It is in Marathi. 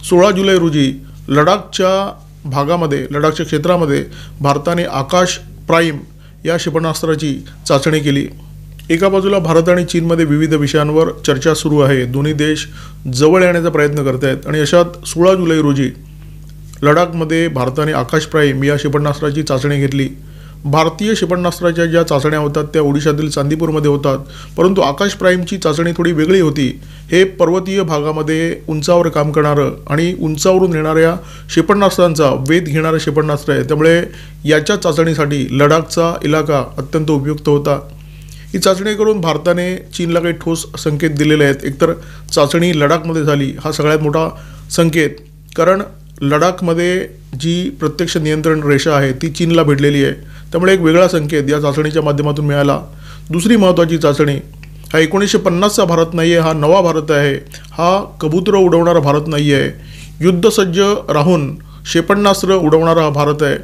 16 जुलै रोजी लडाखच्या क्षेत्रामध्ये भारताने आकाश प्राईम या क्षेपणास्त्राची चाचणी केली। एका बाजूला भारत आणि चीनमध्ये विविध विषयांवर चर्चा सुरू आहे। दोन्ही देश जवळ येण्याचा प्रयत्न करत आहेत आणि अशात 16 जुलै रोजी लडाखमध्ये भारताने आकाश प्राईम या क्षेपणास्त्राची चाचणी घेतली। भारतीय क्षेपणास्त्राच्या ज्या चाचण्या होतात त्या ओडिशातील चांदीपूरमध्ये होतात, परंतु आकाश प्राईमची चाचणी थोडी वेगळी होती। हे पर्वतीय भागामध्ये उंचावर काम करणारं आणि उंचावरून येणाऱ्या क्षेपणास्त्रांचा वेध घेणारं क्षेपणास्त्र आहे, त्यामुळे याच्या चाचणीसाठी लडाखचा इलाका अत्यंत उपयुक्त होता। ही चाचणी करून भारताने चीनला काही ठोस संकेत दिलेले आहेत। एकतर चाचणी लडाखमध्ये झाली, हा सगळ्यात मोठा संकेत, कारण लडाखमध्ये जी प्रत्यक्ष नियंत्रण रेषा आहे ती चीनला भेटलेली आहे, त्यामुळे एक वेगळा संकेत या चाचणीच्या माध्यमातून मिळाला। दुसरी महत्त्वाची चाचणी हा 1950चा भारत नाही आहे, हा नवा भारत आहे। हा कबूतर उडवणारा भारत नाही आहे, युद्धसज्ज राहून क्षेपणास्त्र उडवणारा हा भारत आहे।